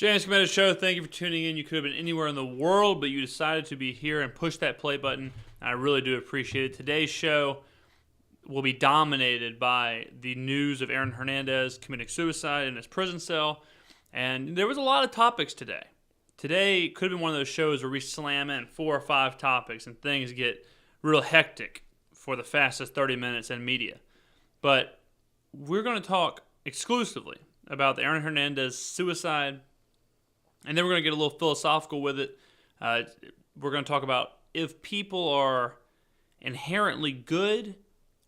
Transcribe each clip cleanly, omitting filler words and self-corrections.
Skrmetta Show, thank you for tuning in. You could have been anywhere in the world, but you decided to be here and push that play button. I really do appreciate it. Today's show will be dominated by the news of Aaron Hernandez committing suicide in his prison cell. And there was a lot of topics today. Today could have been one of those shows where we slam in 4 or 5 topics and things get real hectic for the fastest 30 minutes in media. But we're going to talk exclusively about the Aaron Hernandez suicide. And then we're going to get a little philosophical with it. We're going to talk about if people are inherently good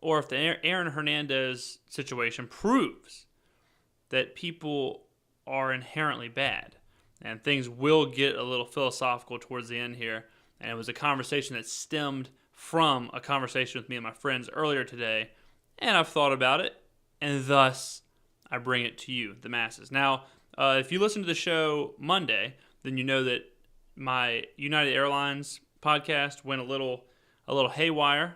or if the Aaron Hernandez situation proves that people are inherently bad. And things will get a little philosophical towards the end here. And it was a conversation that stemmed from a conversation with me and my friends earlier today. And I've thought about it. And thus, I bring it to you, the masses. Now, if you listen to the show Monday, then you know that my United Airlines podcast went a little haywire,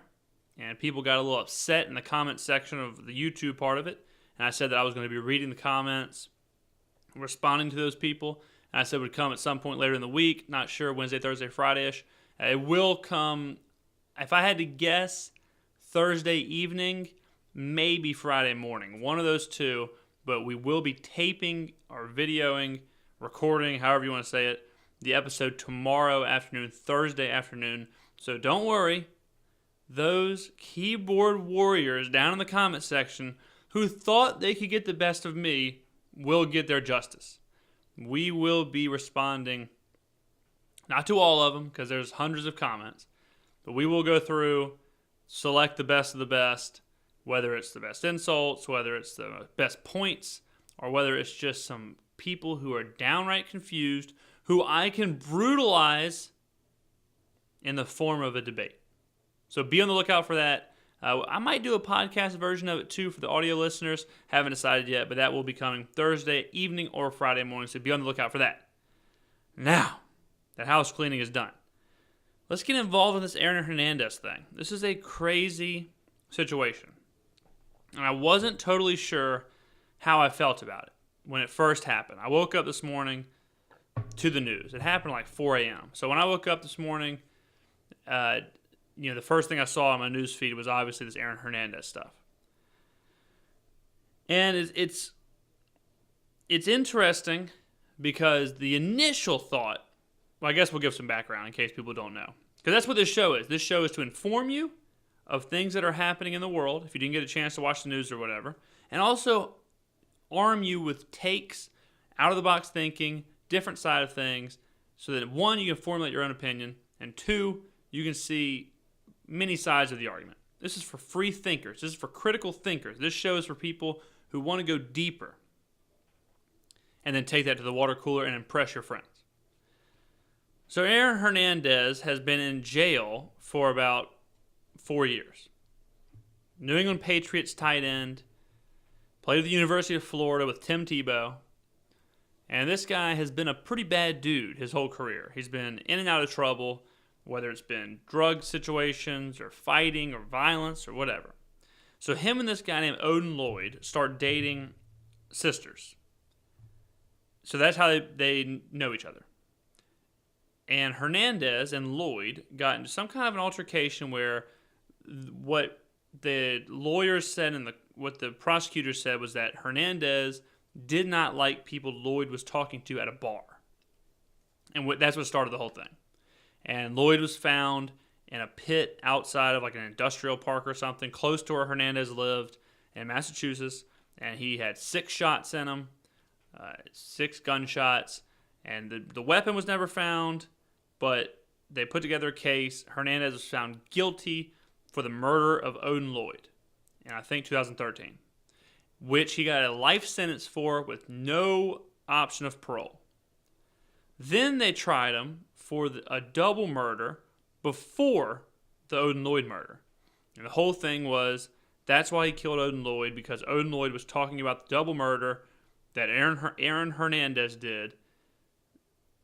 and people got a little upset in the comment section of the YouTube part of it. And I said that I was going to be reading the comments, responding to those people. And I said it would come at some point later in the week. Not sure, Wednesday, Thursday, Friday-ish. It will come, if I had to guess, Thursday evening, maybe Friday morning. One of those two. But we will be taping or videoing, recording, however you want to say it, the episode tomorrow afternoon, Thursday afternoon. So don't worry. Those keyboard warriors down in the comment section who thought they could get the best of me will get their justice. We will be responding, not to all of them, because there's hundreds of comments, but we will go through, select the best of the best, whether it's the best insults, whether it's the best points, or whether it's just some people who are downright confused, who I can brutalize in the form of a debate. So be on the lookout for that. I might do a podcast version of it too for the audio listeners. Haven't decided yet, but that will be coming Thursday evening or Friday morning, so be on the lookout for that. Now that house cleaning is done, let's get involved in this Aaron Hernandez thing. This is a crazy situation. And I wasn't totally sure how I felt about it when it first happened. I woke up this morning to the news. It happened like 4 a.m. So when I woke up this morning, the first thing I saw on my news feed was obviously this Aaron Hernandez stuff. And it's interesting because the initial thought, well, I guess we'll give some background in case people don't know. Because that's what this show is. This show is to inform you of things that are happening in the world, if you didn't get a chance to watch the news or whatever, and also arm you with takes, out-of-the-box thinking, different side of things, so that 1, you can formulate your own opinion, and 2, you can see many sides of the argument. This is for free thinkers. This is for critical thinkers. This show is for people who want to go deeper and then take that to the water cooler and impress your friends. So Aaron Hernandez has been in jail for about 4 years. New England Patriots tight end, played at the University of Florida with Tim Tebow, and this guy has been a pretty bad dude his whole career. He's been in and out of trouble, whether it's been drug situations or fighting or violence or whatever. So him and this guy named Odin Lloyd start dating sisters. So that's how they know each other. And Hernandez and Lloyd got into some kind of an altercation where what the lawyers said and what the prosecutor said was that Hernandez did not like people Lloyd was talking to at a bar. And that's what started the whole thing. And Lloyd was found in a pit outside of like an industrial park or something, close to where Hernandez lived in Massachusetts. And he had 6 shots in him, 6 gunshots. And the weapon was never found, but they put together a case. Hernandez was found guilty for the murder of Odin Lloyd in, I think, 2013, which he got a life sentence for with no option of parole. Then they tried him for a double murder before the Odin Lloyd murder. And the whole thing was that's why he killed Odin Lloyd, because Odin Lloyd was talking about the double murder that Aaron Hernandez did,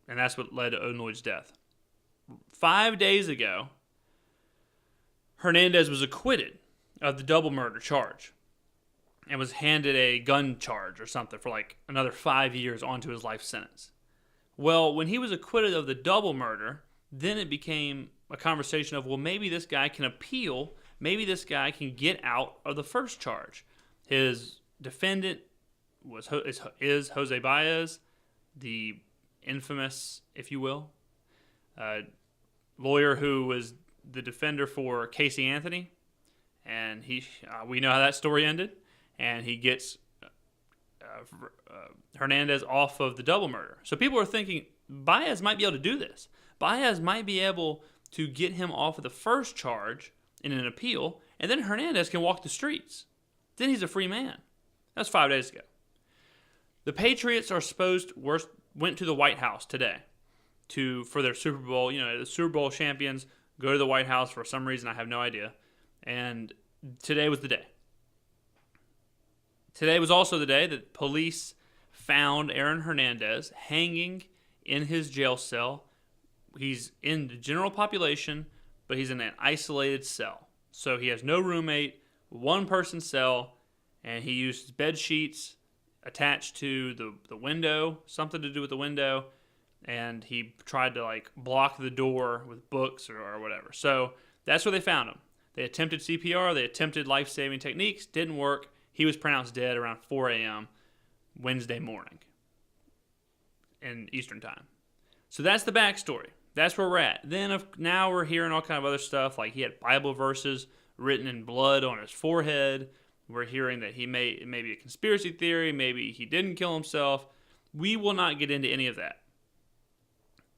and that's what led to Odin Lloyd's death. 5 days ago, Hernandez was acquitted of the double murder charge and was handed a gun charge or something for like another 5 years onto his life sentence. Well, when he was acquitted of the double murder, then it became a conversation of, well, maybe this guy can appeal. Maybe this guy can get out of the first charge. His defendant is Jose Baez, the infamous, if you will, lawyer who was the defender for Casey Anthony, and we know how that story ended, and he gets Hernandez off of the double murder. So people are thinking Baez might be able to do this. Baez might be able to get him off of the first charge in an appeal, and then Hernandez can walk the streets. Then he's a free man. That's 5 days ago. The Patriots went to the White House today for their Super Bowl. The Super Bowl champions go to the White House for some reason. I have no idea. And today was the day. Today was also the day that police found Aaron Hernandez hanging in his jail cell. He's in the general population, but he's in an isolated cell. So he has no roommate, one-person cell, and he used bed sheets attached to the window, something to do with the window, and he tried to block the door with books or whatever. So that's where they found him. They attempted CPR, they attempted life-saving techniques, didn't work. He was pronounced dead around 4 a.m. Wednesday morning in Eastern time. So that's the backstory. That's where we're at. Then now we're hearing all kind of other stuff, like he had Bible verses written in blood on his forehead. We're hearing that it may be a conspiracy theory, maybe he didn't kill himself. We will not get into any of that.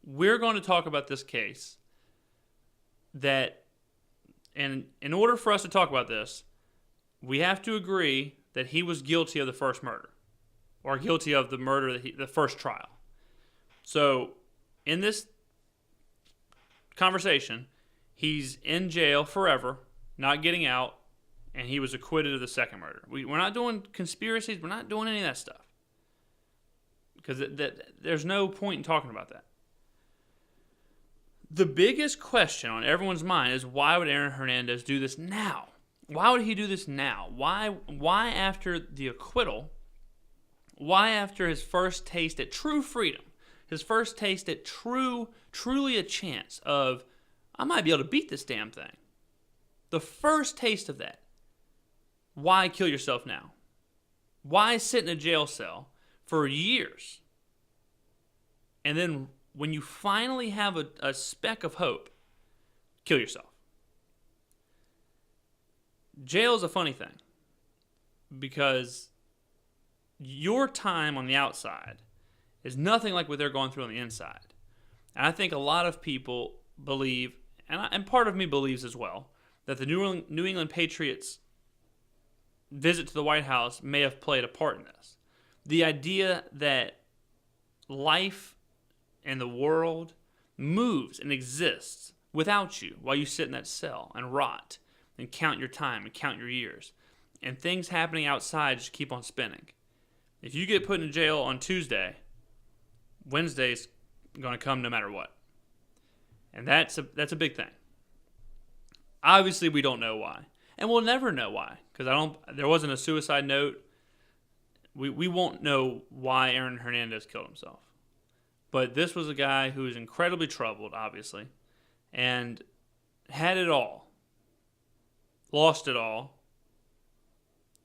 We're going to talk about this case and in order for us to talk about this, we have to agree that he was guilty of the first murder, or guilty of the murder, the first trial. So in this conversation, he's in jail forever, not getting out, and he was acquitted of the second murder. We're not doing conspiracies. We're not doing any of that stuff, because there's no point in talking about that. The biggest question on everyone's mind is, why would Aaron Hernandez do this now? Why would he do this now? Why after the acquittal? Why after his first taste at true freedom? His first taste at truly a chance of, I might be able to beat this damn thing. The first taste of that. Why kill yourself now? Why sit in a jail cell for years? And then when you finally have a speck of hope, kill yourself. Jail is a funny thing, because your time on the outside is nothing like what they're going through on the inside. And I think a lot of people believe, and part of me believes as well, that the New England Patriots visit to the White House may have played a part in this. The idea that life and the world moves and exists without you while you sit in that cell and rot and count your time and count your years. And things happening outside just keep on spinning. If you get put in jail on Tuesday, Wednesday's going to come no matter what. And that's a big thing. Obviously, we don't know why. And we'll never know why, because there wasn't a suicide note. We won't know why Aaron Hernandez killed himself. But this was a guy who was incredibly troubled, obviously, and had it all, lost it all,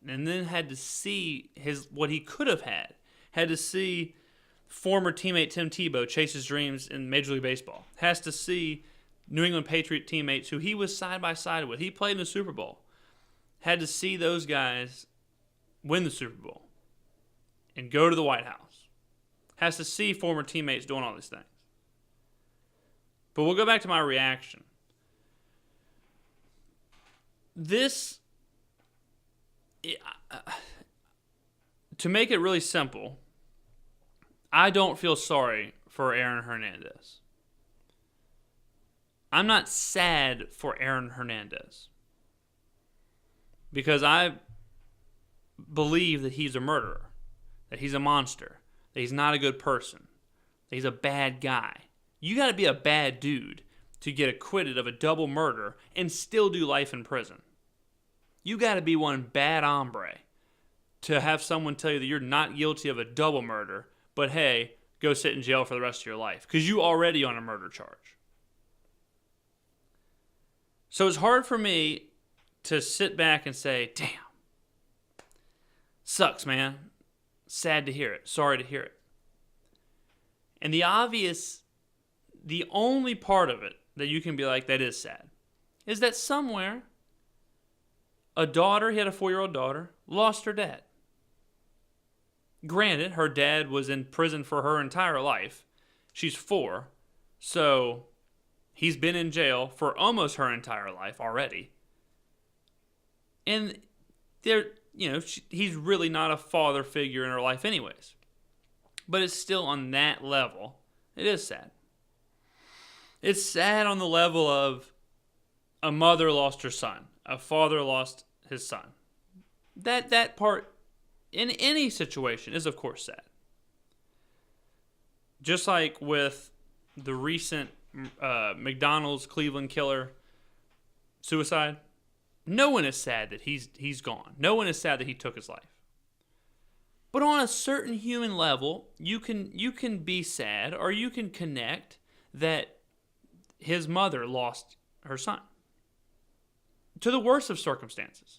and then had to see what he could have had to see former teammate Tim Tebow chase his dreams in Major League Baseball, has to see New England Patriot teammates who he was side by side with, he played in the Super Bowl, had to see those guys win the Super Bowl and go to the White House. Has to see former teammates doing all these things. But we'll go back to my reaction. To make it really simple, I don't feel sorry for Aaron Hernandez. I'm not sad for Aaron Hernandez, because I believe that he's a murderer, that he's a monster, that he's not a good person, that he's a bad guy. You got to be a bad dude to get acquitted of a double murder and still do life in prison. You got to be one bad hombre to have someone tell you that you're not guilty of a double murder, but hey, go sit in jail for the rest of your life because you already on a murder charge. So it's hard for me to sit back and say, damn, sucks, man. Sad to hear it. Sorry to hear it. And the only part of it that you can be like, that is sad, is that somewhere a daughter, he had a 4-year-old daughter, lost her dad. Granted, her dad was in prison for her entire life. She's 4, so he's been in jail for almost her entire life already. And he's really not a father figure in her life anyways. But it's still on that level. It is sad. It's sad on the level of a mother lost her son. A father lost his son. That part in any situation is of course sad. Just like with the recent McDonald's Cleveland killer suicide, no one is sad that he's gone. No one is sad that he took his life. But on a certain human level, you can be sad or you can connect that his mother lost her son to the worst of circumstances.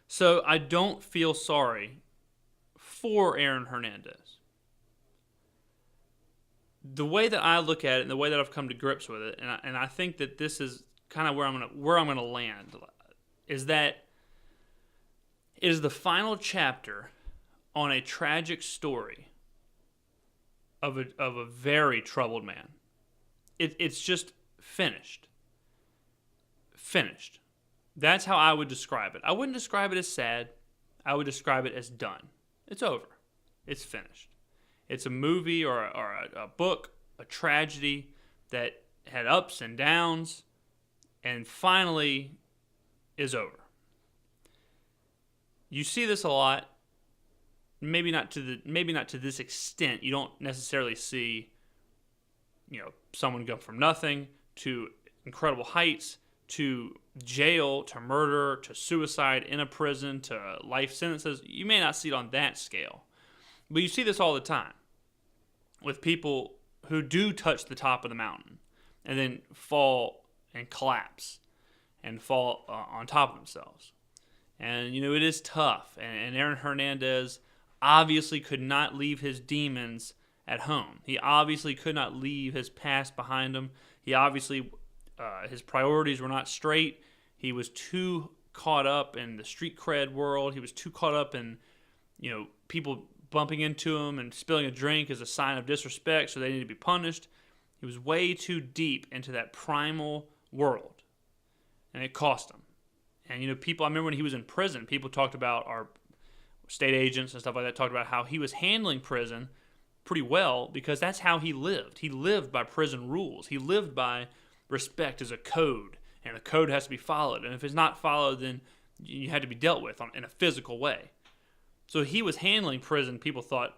So I don't feel sorry for Aaron Hernandez. The way that I look at it and the way that I've come to grips with it, and I think that this is kind of where I'm gonna land, is that it is the final chapter on a tragic story of a very troubled man. It's just finished. Finished. That's how I would describe it. I wouldn't describe it as sad. I would describe it as done. It's over. It's finished. It's a movie or a book, a tragedy that had ups and downs, and finally is over. You see this a lot. Maybe not to this extent. You don't necessarily see, someone go from nothing to incredible heights, to jail, to murder, to suicide in a prison, to life sentences. You may not see it on that scale. But you see this all the time with people who do touch the top of the mountain and then fall and collapse and fall on top of themselves. And, it is tough. And Aaron Hernandez obviously could not leave his demons at home. He obviously could not leave his past behind him. He obviously, his priorities were not straight. He was too caught up in the street cred world. He was too caught up in, people bumping into him and spilling a drink as a sign of disrespect, so they need to be punished. He was way too deep into that primal world, and it cost him. And, I remember when he was in prison, people talked about, our state agents and stuff like that, talked about how he was handling prison pretty well because that's how he lived. He lived by prison rules. He lived by respect as a code, and the code has to be followed. And if it's not followed, then you had to be dealt with in a physical way. So he was handling prison. People thought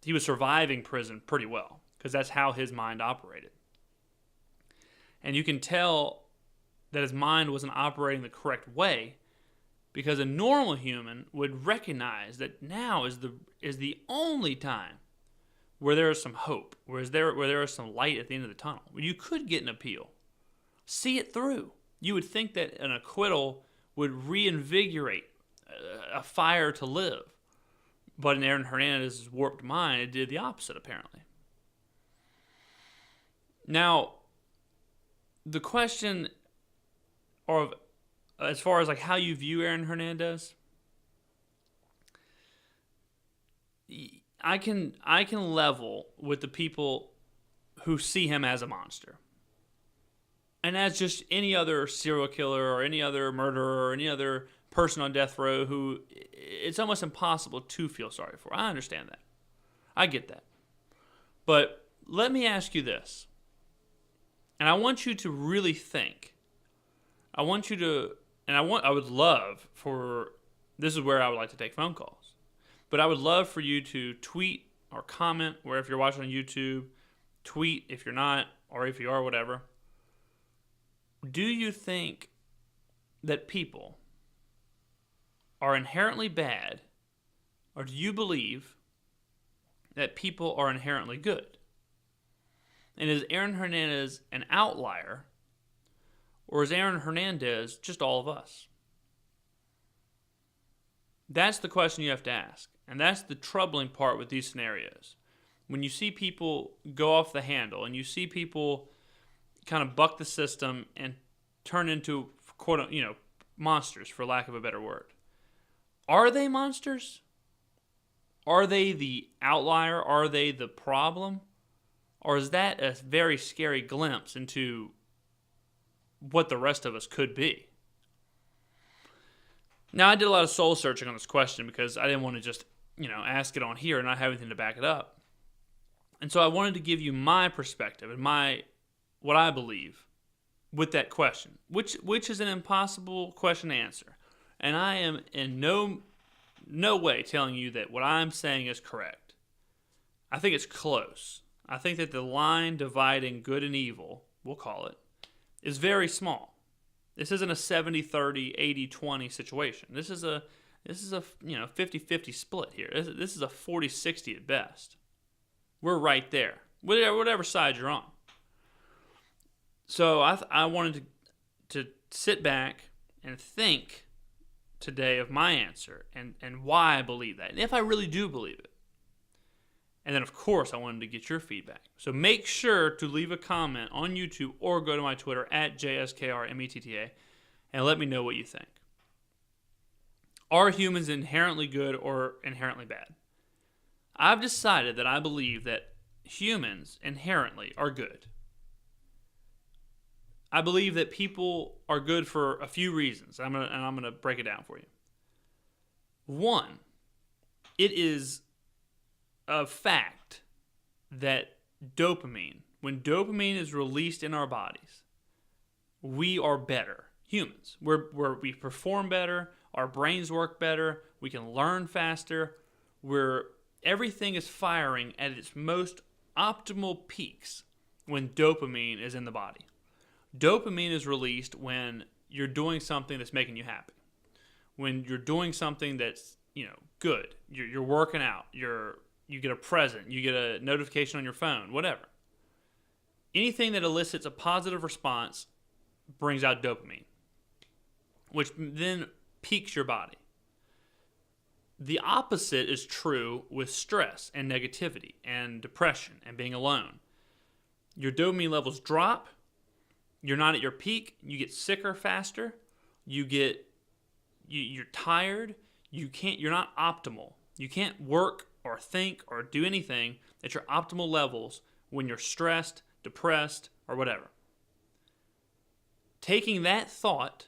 he was surviving prison pretty well because that's how his mind operated. And you can tell that his mind wasn't operating the correct way because a normal human would recognize that now is the only time where there is some hope, where there is some light at the end of the tunnel, where you could get an appeal, see it through. You would think that an acquittal would reinvigorate a fire to live. But in Aaron Hernandez's warped mind, it did the opposite, apparently. Now, the question of, as far as how you view Aaron Hernandez, I can level with the people who see him as a monster. And as just any other serial killer or any other murderer or any other person on death row who it's almost impossible to feel sorry for. I understand that. I get that. But let me ask you this. And I want you to really think. I would love for, this is where I would like to take phone calls. But I would love for you to tweet or comment, where if you're watching on YouTube, tweet if you're not, or if you are, whatever. Do you think that people are inherently bad, or do you believe that people are inherently good? And is Aaron Hernandez an outlier, or is Aaron Hernandez just all of us? That's the question you have to ask. And that's the troubling part with these scenarios. When you see people go off the handle and you see people kind of buck the system and turn into, quote, monsters, for lack of a better word. Are they monsters? Are they the outlier? Are they the problem? Or is that a very scary glimpse into what the rest of us could be? Now, I did a lot of soul searching on this question because I didn't want to just, ask it on here and not have anything to back it up. And so I wanted to give you my perspective and what I believe with that question, which is an impossible question to answer. And I am in no way telling you that what I'm saying is correct. I think it's close. I think that the line dividing good and evil, we'll call it, is very small. This isn't a 70-30, 80-20 situation. This is a 50-50 split here. This is a 40-60 at best. We're right there, whatever side you're on. So I wanted to sit back and think today of my answer and why I believe that, and if I really do believe it. And then, of course, I wanted to get your feedback. So make sure to leave a comment on YouTube or go to my Twitter at JSKRMETTA and let me know what you think. Are humans inherently good or inherently bad? I've decided that I believe that humans inherently are good. I believe that people are good for a few reasons. I'm gonna break it down for you. One, it is a fact that when dopamine is released in our bodies, we are better humans. We perform better, our brains work better, we can learn faster, everything is firing at its most optimal peaks when dopamine is in the body. Dopamine is released when you're doing something that's making you happy. When you're doing something that's, good. You're working out, you get a present, you get a notification on your phone, whatever. Anything that elicits a positive response brings out dopamine, which then peaks your body. The opposite is true with stress and negativity and depression and being alone. Your dopamine levels drop, you're not at your peak, you get sicker faster, you're tired, you're not optimal. You can't work or think or do anything at your optimal levels when you're stressed, depressed, or whatever. Taking that thought,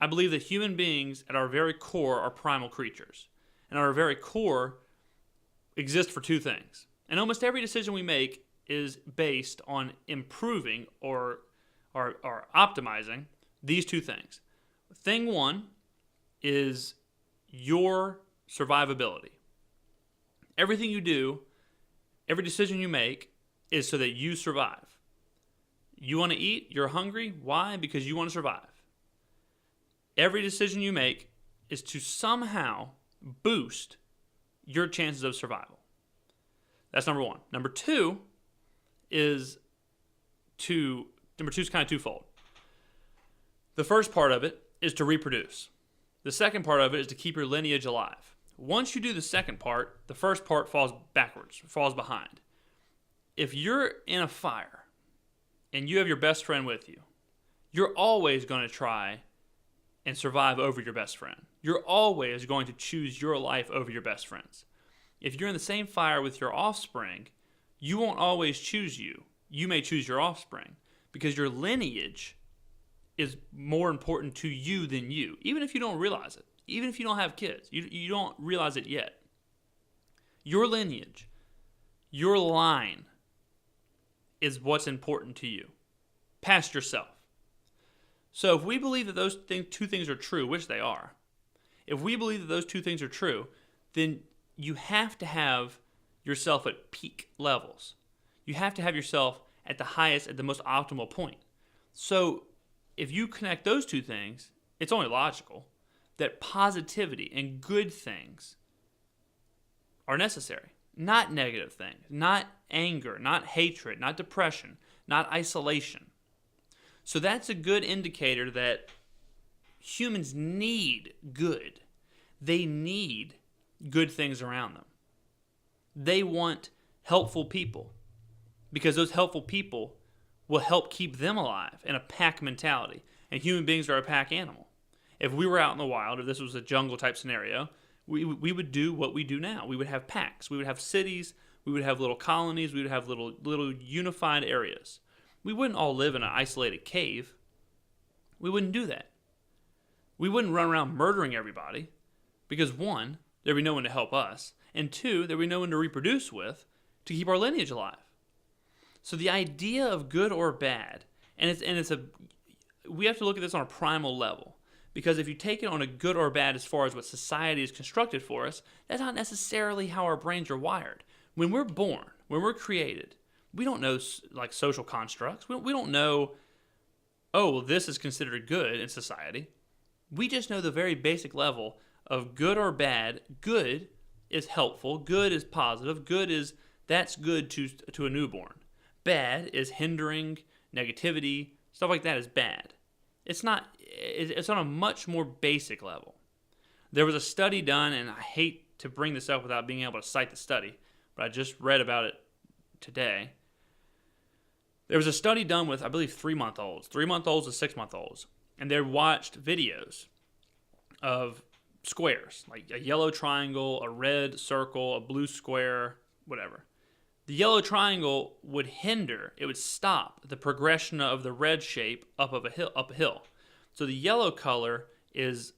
I believe that human beings at our very core are primal creatures. And our very core exist for two things. And almost every decision we make is based on improving or optimizing these two things. Thing one is your survivability. Everything you do, every decision you make is so that you survive. You want to eat, you're hungry. Why? Because you want to survive. Every decision you make is to somehow boost your chances of survival. That's number one. Number two is kind of twofold. The first part of it is to reproduce. The second part of it is to keep your lineage alive. Once you do the second part, the first part falls backwards, falls behind. If you're in a fire and you have your best friend with you, you're always going to try and survive over your best friend. You're always going to choose your life over your best friend's. If you're in the same fire with your offspring, you won't always choose you. You may choose your offspring because your lineage is more important to you than you, even if you don't realize it. Even if you don't have kids, you don't realize it yet. Your lineage, your line is what's important to you, past yourself. So if we believe that those two things are true, which they are, if we believe that those two things are true, then you have to have yourself at peak levels. You have to have yourself at the highest, at the most optimal point. So if you connect those two things, it's only logical that positivity and good things are necessary. not negative things, not anger, not hatred, not depression, not isolation. So that's a good indicator that humans need good. They need good things around them. They want helpful people because those helpful people will help keep them alive in a pack mentality. And human beings are a pack animal. If we were out in the wild, if this was a jungle type scenario, we would do what we do now. We would have packs. We would have cities. We would have little colonies. We would have little unified areas. We wouldn't all live in an isolated cave. We wouldn't do that. We wouldn't run around murdering everybody because, one, there'd be no one to help us, and two, there'd be no one to reproduce with to keep our lineage alive. So the idea of good or bad, we have to look at this on a primal level, because if you take it on a good or bad as far as what society is constructed for us, that's not necessarily how our brains are wired. When we're born, when we're created, we don't know like social constructs. We don't know, oh, well, this is considered good in society. We just know the very basic level of good or bad. Good is helpful. Good is positive. That's good to a newborn. Bad is hindering, negativity, stuff like that is bad. It's on a much more basic level. There was a study done, and I hate to bring this up without being able to cite the study, but I just read about it today. There was a study done with, I believe, 3-month-olds to 6-month-olds, and they watched videos of squares, like a yellow triangle, a red circle, a blue square, whatever. The yellow triangle would stop the progression of the red shape up a hill. So the yellow color is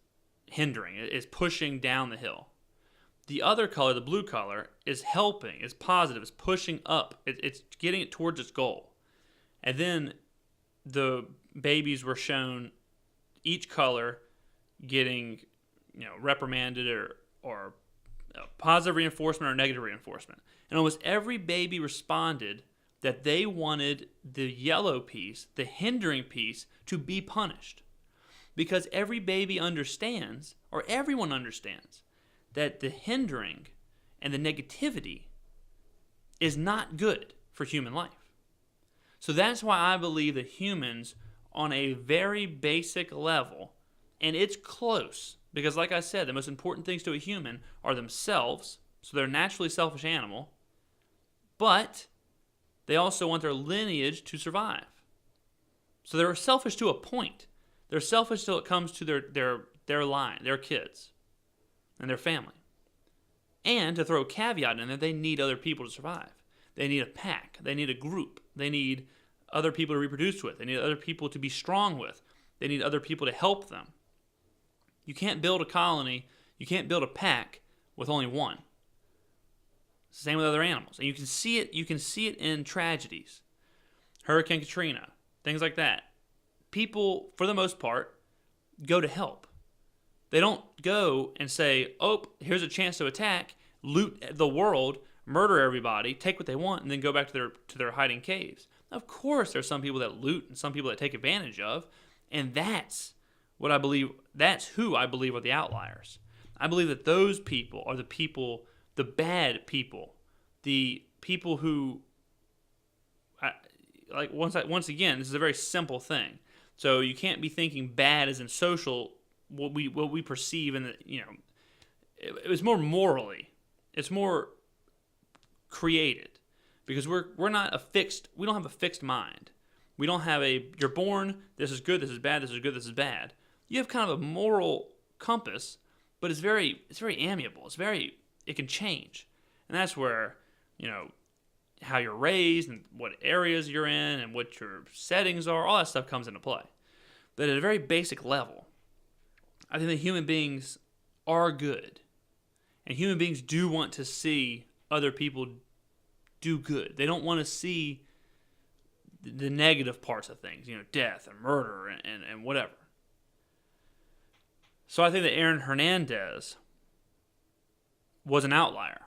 hindering, it is pushing down the hill. The other color, the blue color, is helping, is positive, is pushing up, it's getting it towards its goal. And then the babies were shown each color getting, reprimanded or positive reinforcement or negative reinforcement. And almost every baby responded that they wanted the yellow piece, the hindering piece, to be punished. Because every baby understands, or everyone understands, that the hindering and the negativity is not good for human life. So that's why I believe that humans, on a very basic level, and it's close, because like I said, the most important things to a human are themselves, so they're a naturally selfish animal, but they also want their lineage to survive. So they're selfish to a point. They're selfish till it comes to their line, their kids, and their family. And to throw a caveat in there, they need other people to survive. They need a pack. They need a group. They need other people to reproduce with. They need other people to be strong with. They need other people to help them. You can't build a colony, you can't build a pack with only one. Same with other animals. And you can see it in tragedies. Hurricane Katrina, things like that. People, for the most part, go to help. They don't go and say, oh, here's a chance to attack, loot the world, murder everybody, take what they want, and then go back to their hiding caves. Of course, there's some people that loot and some people that take advantage of, and that's who I believe are the outliers. I believe that those people are the bad people, the people who, once again, this is a very simple thing. So you can't be thinking bad as in social, what we perceive in the, it was more morally, it's more created, because we don't have a fixed mind. We don't have you're born, this is good, this is bad, this is good, this is bad. You have kind of a moral compass, but it's very amiable. It can change. And that's where, how you're raised and what areas you're in and what your settings are, all that stuff comes into play. But at a very basic level, I think that human beings are good. And human beings do want to see other people do good. They don't want to see the negative parts of things, death and murder and whatever. So I think that Aaron Hernandez was an outlier.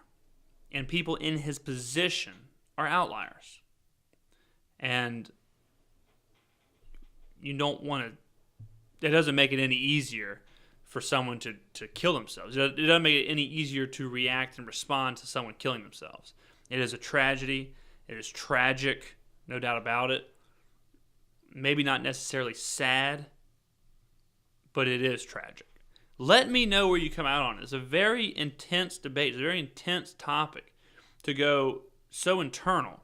And people in his position are outliers. And you don't want to... That doesn't make it any easier for someone to kill themselves. It doesn't make it any easier to react and respond to someone killing themselves. It is a tragedy. It is tragic, no doubt about it. Maybe not necessarily sad, but it is tragic. Let me know where you come out on it. It's a very intense debate. It's a very intense topic to go so internal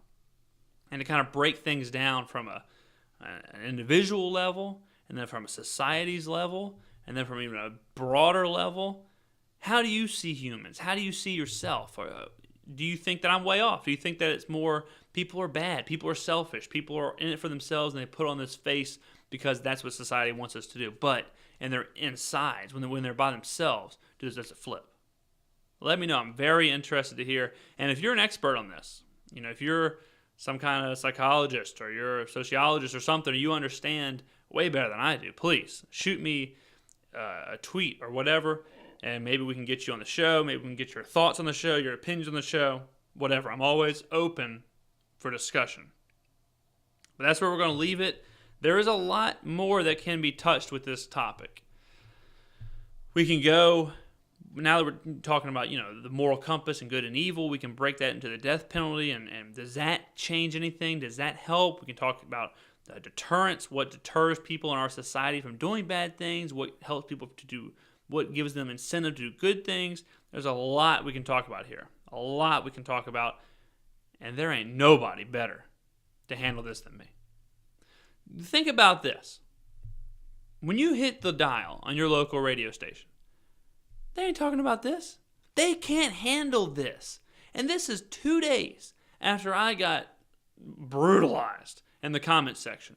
and to kind of break things down from an individual level, and then from a society's level, and then from even a broader level. How do you see humans? How do you see yourself? Do you think that I'm way off? Do you think that it's more people are bad, people are selfish, people are in it for themselves, and they put on this face because that's what society wants us to do? But in their insides, when they're by themselves, does it flip? Let me know. I'm very interested to hear. And if you're an expert on this, if you're some kind of psychologist or you're a sociologist or something, or you understand way better than I do, please shoot me a tweet or whatever, and maybe we can get you on the show. Maybe we can get your thoughts on the show, your opinions on the show, whatever. I'm always open for discussion. But that's where we're going to leave it. There is a lot more that can be touched with this topic. We can go, now that we're talking about, the moral compass and good and evil, we can break that into the death penalty, and does that change anything? Does that help? We can talk about deterrence, what deters people in our society from doing bad things, what helps people to do, what gives them incentive to do good things. There's a lot we can talk about here. A lot we can talk about, and there ain't nobody better to handle this than me. Think about this. When you hit the dial on your local radio station, they ain't talking about this. They can't handle this. And this is 2 days after I got brutalized in the comments section.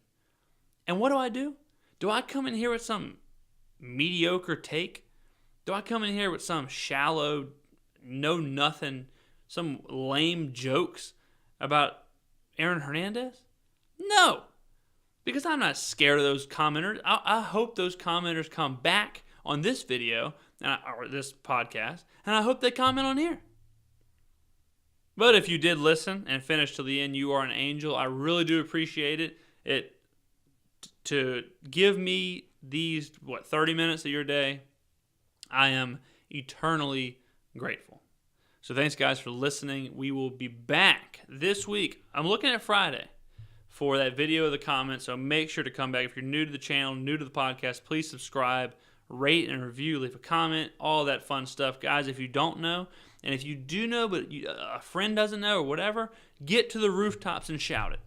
And what do? Do I come in here with some mediocre take? Do I come in here with some shallow, know-nothing, some lame jokes about Aaron Hernandez? No, because I'm not scared of those commenters. I hope those commenters come back on this video or this podcast, and I hope they comment on here. But if you did listen and finish till the end, you are an angel. I really do appreciate it. To give me these, 30 minutes of your day, I am eternally grateful. So thanks, guys, for listening. We will be back this week. I'm looking at Friday for that video of the comments, so make sure to come back. If you're new to the channel, new to the podcast, please subscribe, rate and review, leave a comment, all that fun stuff. Guys, if you don't know, and if you do know but a friend doesn't know or whatever, get to the rooftops and shout it.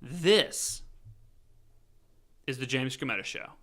This is the James Skrmetta Show.